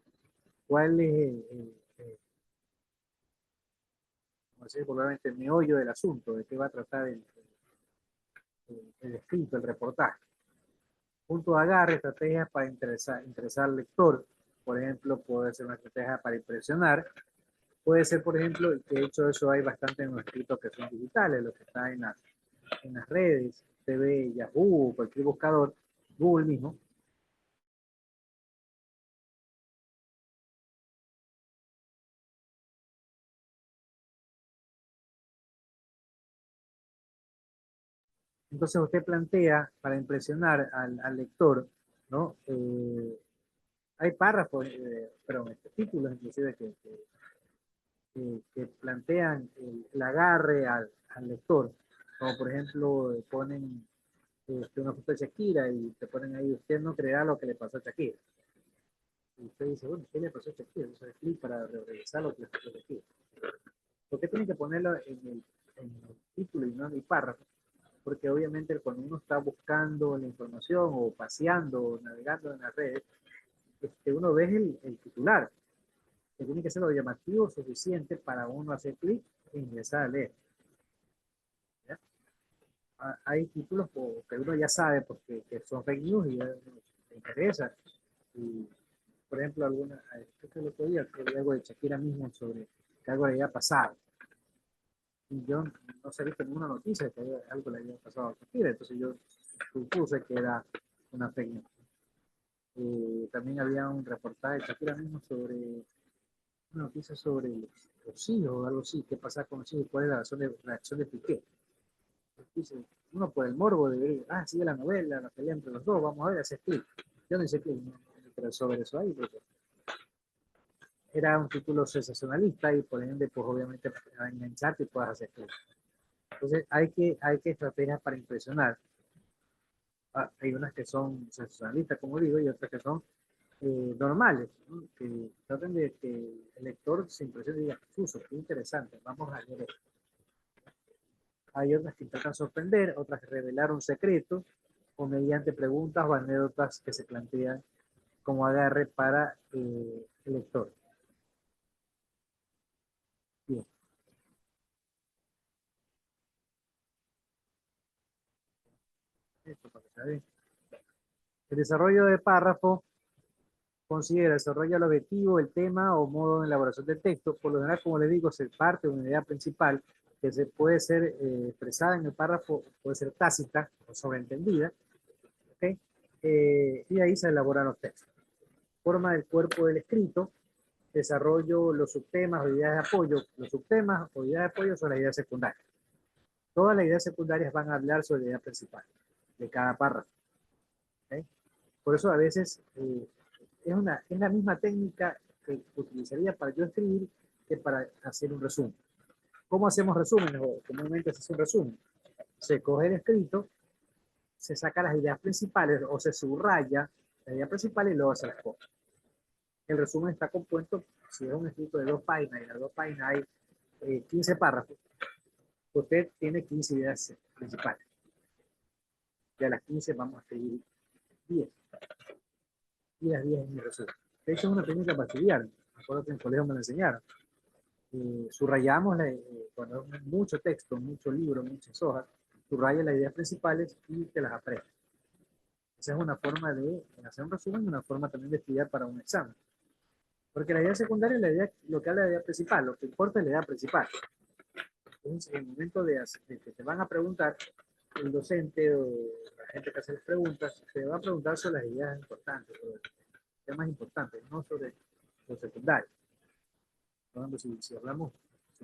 ¿Cuál es como decir, probablemente el meollo del asunto? ¿De qué va a tratar el escrito, el reportaje? Punto de agarre, estrategias para interesar al lector. Por ejemplo, puede ser una estrategia para impresionar. Puede ser, por ejemplo, que de hecho eso hay bastante en los escritos que son digitales, lo que está en las redes, TV, Yahoo, cualquier buscador, Google mismo. Entonces usted plantea para impresionar al lector, ¿no? Hay párrafos, perdón, títulos inclusive que plantean el agarre al lector, como por ejemplo ponen una foto de Shakira y te ponen ahí: usted no creerá lo que le pasó a Shakira. Y usted dice, bueno, ¿qué le pasó a Shakira? Entonces clic para regresar lo que le pasó a Shakira. ¿Por qué tiene que ponerlo en el título y no en el párrafo? Porque obviamente cuando uno está buscando la información o paseando o navegando en las redes, uno ve el titular, que tiene que ser lo llamativo suficiente para uno hacer clic e ingresar a leer. ¿Ya? Hay títulos que uno ya sabe porque que son fake news y ya le interesa. Y, por ejemplo, creo que el otro día que algo de Shakira mismo sobre que algo le había pasado. Y yo no se ha visto ninguna noticia de que algo le había pasado a Shakira, entonces yo supuse que era una fake news. También había un reportaje de Shakira mismo sobre una noticia sobre los hijos o algo así, qué pasa con los hijos, cuál es la reacción de Piqué. Dice, uno por el morbo de ver, sigue la novela, la pelea entre los dos, vamos a ver, hace clic. Yo no hice clic, pero sobre eso ahí, porque era un título sensacionalista y por ende, pues obviamente, para engancharte y puedas hacer clic. Entonces, hay que estrategias para impresionar. Hay unas que son sensacionalistas, como digo, y otras que son normales, ¿no? Que traten de que el lector se impresione y diga, chuzo, qué interesante, vamos a leer esto. Hay otras que intentan sorprender, otras que revelar un secreto, o mediante preguntas o anécdotas que se plantean como agarre para el lector. Bien. Esto para que se vea. El desarrollo de párrafo desarrolla el objetivo, el tema o modo de elaboración del texto. Por lo general, como les digo, se parte de una idea principal que se puede ser expresada en el párrafo, puede ser tácita o sobreentendida. ¿Okay? Y ahí se elaboran los textos. Forma del cuerpo del escrito, desarrollo los subtemas o ideas de apoyo. Los subtemas o ideas de apoyo son las ideas secundarias. Todas las ideas secundarias van a hablar sobre la idea principal de cada párrafo. ¿Okay? Por eso a veces es la misma técnica que utilizaría para yo escribir que para hacer un resumen. ¿Cómo hacemos resúmenes? O comúnmente se hace un resumen. Se coge el escrito, se saca las ideas principales o se subraya la idea principal y luego se las coge. El resumen está compuesto, si es un escrito de 2 páginas y en las 2 páginas hay 15 párrafos, usted tiene 15 ideas principales. De las 15 vamos a escribir 10. Y las 10 en mi resumen. De hecho, es una técnica para estudiar. Me acuerdo que en el colegio me lo enseñaron. Subrayamos cuando hay mucho texto, mucho libro, muchas hojas, subraya las ideas principales y te las aprendes. Esa es una forma de hacer un resumen y una forma también de estudiar para un examen. Porque la idea secundaria es la idea, lo que habla de la idea principal, lo que importa es la idea principal. Entonces, en el momento de que te van a preguntar, el docente o la gente que hace las preguntas, te va a preguntar sobre las ideas importantes, sobre temas importantes, no sobre los secundarios. Por ejemplo, si seguimos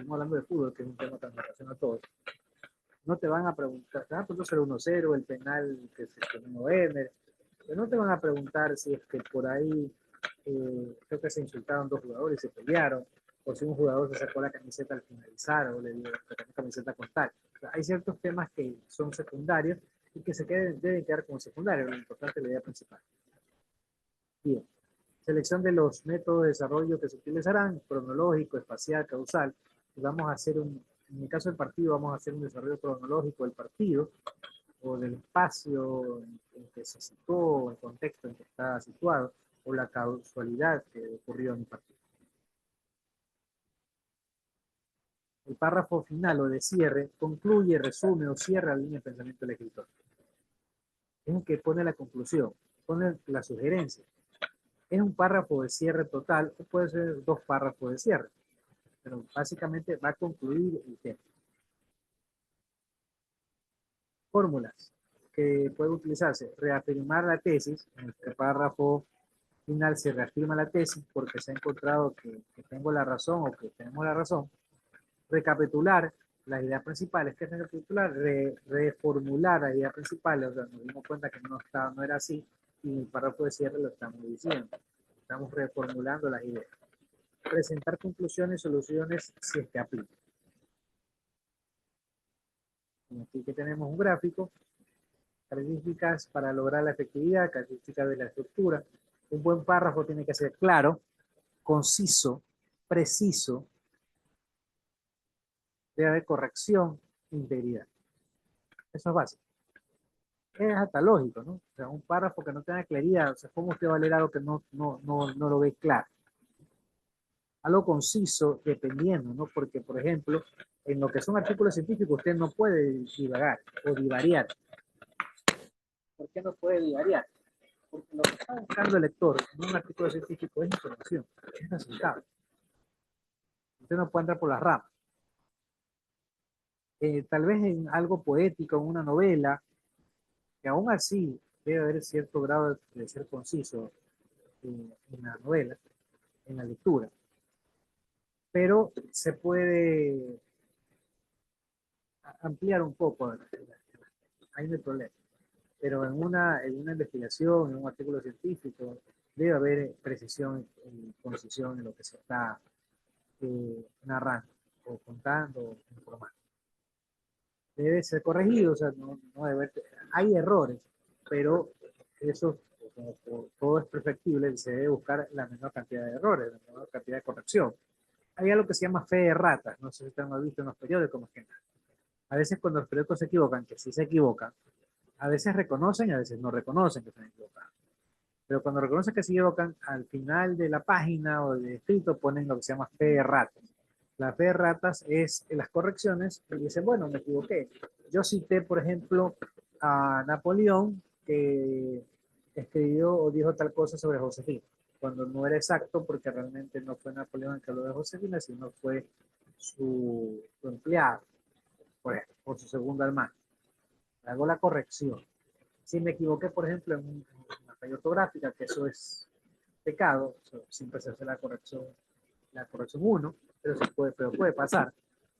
hablando de fútbol, que es un tema tan relacionado a todos, no te van a preguntar, te van a preguntar sobre 1-0, el penal que se terminó Emer, pero no te van a preguntar si es que por ahí creo que se insultaron 2 jugadores y se pelearon, o si un jugador se sacó la camiseta al finalizar, o le dio la camiseta con tal. O sea, hay ciertos temas que son secundarios y que deben quedar como secundarios, lo importante es la idea principal. Bien. Selección de los métodos de desarrollo que se utilizarán, cronológico, espacial, causal. Y vamos a hacer en el caso del partido, vamos a hacer un desarrollo cronológico del partido, o del espacio en que se situó, el contexto en que está situado, o la causalidad que ocurrió en el partido. El párrafo final o de cierre concluye, resume o cierra la línea de pensamiento del escritor. Es el que pone la conclusión, pone la sugerencia. Es un párrafo de cierre total o puede ser 2 párrafos de cierre, pero básicamente va a concluir el tema. Fórmulas que pueden utilizarse: reafirmar la tesis. En este párrafo final se reafirma la tesis porque se ha encontrado que tengo la razón o que tenemos la razón. Recapitular las ideas principales. ¿Qué es recapitular? Reformular las ideas principales. O sea, nos dimos cuenta que no era así y en el párrafo de cierre lo estamos diciendo. Estamos reformulando las ideas. Presentar conclusiones y soluciones si es que aplica. Aquí que tenemos un gráfico. Características para lograr la efectividad, características de la estructura. Un buen párrafo tiene que ser claro, conciso, preciso. Debe haber corrección e integridad. Eso es básico. Es hasta lógico, ¿no? O sea, un párrafo que no tenga claridad, o sea, ¿cómo usted va a leer algo que no lo ve claro? Algo conciso, dependiendo, ¿no? Porque, por ejemplo, en lo que son artículos científicos, usted no puede divagar o divariar. ¿Por qué no puede divariar? Porque lo que está buscando el lector en un artículo científico es información, es resultado. Usted no puede entrar por las ramas. tal vez en algo poético, en una novela, que aún así debe haber cierto grado de ser conciso en la novela, en la lectura, pero se puede ampliar un poco, ahí no hay problema. Pero en una investigación, en un artículo científico, debe haber precisión y concisión en lo que se está narrando, o contando, o informando. Debe ser corregido, o sea, no debe haber, hay errores, pero eso, como todo es perfectible, se debe buscar la menor cantidad de errores, la menor cantidad de corrección. Hay algo que se llama fe de ratas, no sé si ustedes han visto en los periódicos, más que nada. A veces cuando los periódicos se equivocan, que sí se equivocan, a veces reconocen y a veces no reconocen que se han equivocado. Pero cuando reconocen que se equivocan, al final de la página o del escrito ponen lo que se llama fe de ratas. La fe de ratas es las correcciones y dicen, bueno, me equivoqué. Yo cité, por ejemplo, a Napoleón que escribió o dijo tal cosa sobre Josefina, cuando no era exacto porque realmente no fue Napoleón el que habló de Josefina, sino fue su empleado, por ejemplo, o su segundo hermano. Hago la corrección. Si me equivoqué, por ejemplo, en una falla ortográfica, que eso es pecado, siempre se hace la corrección 1, pero puede pasar.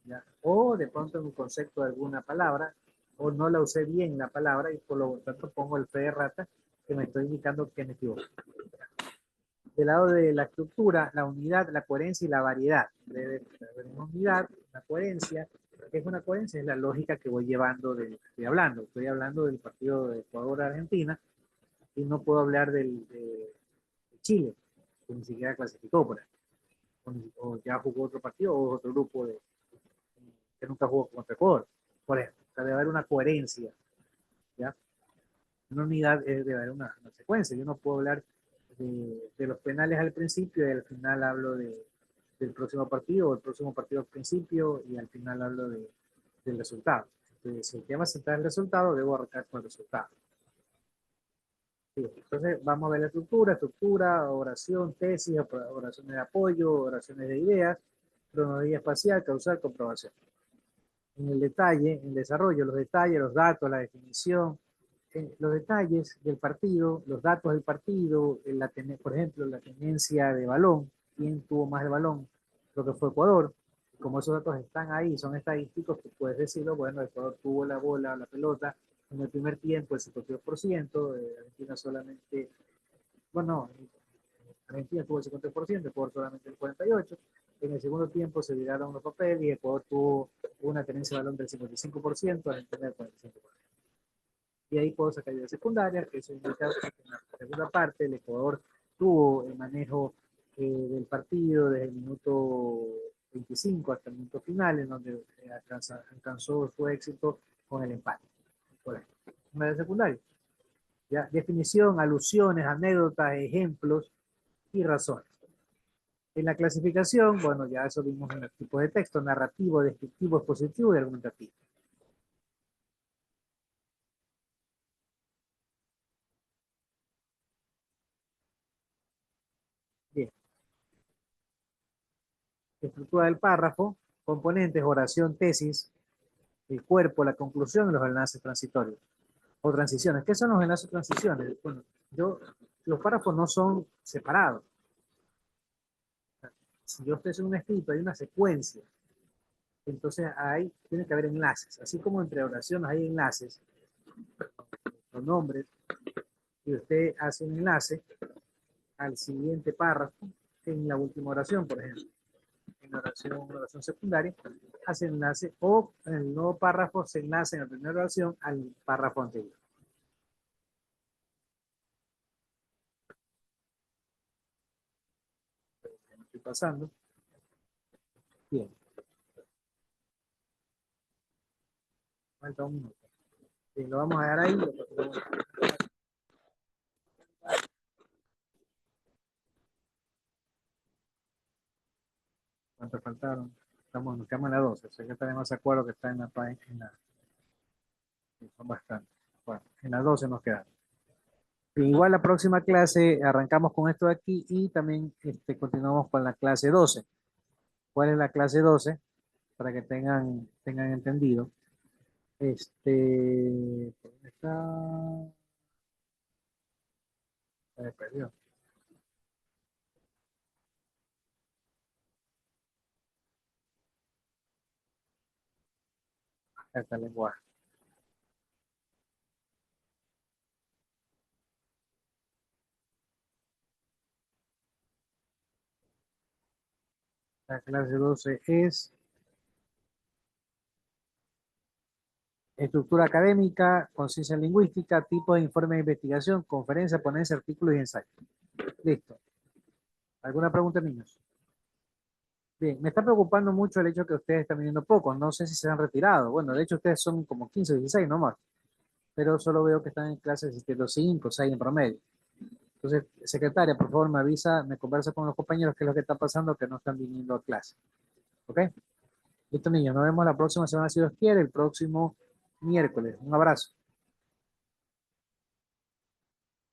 ¿Ya? O de pronto en un concepto de alguna palabra, o no la usé bien la palabra y por lo tanto pongo el fe de rata que me estoy indicando que me equivoco. Del lado de la estructura, la unidad, la coherencia y la variedad. Debe haber una unidad, una coherencia. ¿Qué es una coherencia? Es la lógica que voy llevando de lo que estoy hablando. Estoy hablando del partido de Ecuador-Argentina y no puedo hablar de Chile, que ni siquiera clasificó por ahí. O ya jugó otro partido o otro grupo que nunca jugó contra Ecuador, por ejemplo. O sea, debe haber una coherencia, ¿ya? Una unidad debe haber una secuencia. Yo no puedo hablar de los penales al principio y al final hablo del próximo partido, o el próximo partido al principio y al final hablo del resultado. Entonces, si el tema central es el resultado, debo arrancar con el resultado. Sí, entonces vamos a ver la estructura, oración, tesis, oraciones de apoyo, oraciones de ideas, cronología espacial, causal, comprobación. En el detalle, en el desarrollo, los detalles, los datos, la definición, los detalles del partido, los datos del partido, por ejemplo, la tenencia de balón, quién tuvo más el balón, lo que fue Ecuador. Como esos datos están ahí, son estadísticos, tú puedes decirlo, bueno, Ecuador tuvo la bola, la pelota, en el primer tiempo el 52%, Argentina solamente, bueno, Argentina tuvo el 50%, Ecuador solamente el 48%, en el segundo tiempo se viraron los papeles y Ecuador tuvo una tenencia de balón del 55%, Argentina del 45%. Y ahí puedo sacar de secundaria, que eso indica que en la segunda parte el Ecuador tuvo el manejo del partido desde el minuto 25 hasta el minuto final, en donde alcanzó su éxito con el empate. Por ejemplo, una de secundaria. ¿Ya? Definición, alusiones, anécdotas, ejemplos y razones. En la clasificación, bueno, ya eso vimos en los tipos de texto: narrativo, descriptivo, expositivo y argumentativo. Bien. Estructura del párrafo, componentes, oración, tesis, el cuerpo, la conclusión y los enlaces transitorios o transiciones. ¿Qué son los enlaces transiciones? Bueno, los párrafos no son separados. Si yo estoy en un escrito, hay una secuencia. Entonces tiene que haber enlaces. Así como entre oraciones hay enlaces, los nombres, y usted hace un enlace al siguiente párrafo en la última oración, por ejemplo. En la oración secundaria, hace enlace, o en el nuevo párrafo se enlace en la primera oración al párrafo anterior. Estoy pasando. Bien. Falta un minuto. Bien, lo vamos a dejar ahí. ¿Cuántos faltaron? Nos quedamos en la 12. O sea que tenemos de acuerdo que está en la página. Son bastantes. Bueno, en la 12 nos quedamos. Igual la próxima clase arrancamos con esto de aquí y también continuamos con la clase 12. ¿Cuál es la clase 12? para que tengan entendido. ¿Dónde está? Se perdió. Acá está el lenguaje. La clase 12 es estructura académica, conciencia lingüística, tipo de informe de investigación, conferencia, ponencia, artículos y ensayos. Listo. ¿Alguna pregunta, niños? Bien, me está preocupando mucho el hecho que ustedes están viniendo pocos. No sé si se han retirado. Bueno, de hecho ustedes son como 15 o 16 nomás. Pero solo veo que están en clases asistiendo 5 o 6 en promedio. Entonces, secretaria, por favor, me avisa, me conversa con los compañeros qué es lo que está pasando, que no están viniendo a clase. ¿Ok? Listo, niños. Nos vemos la próxima semana, si Dios quiere, el próximo miércoles. Un abrazo.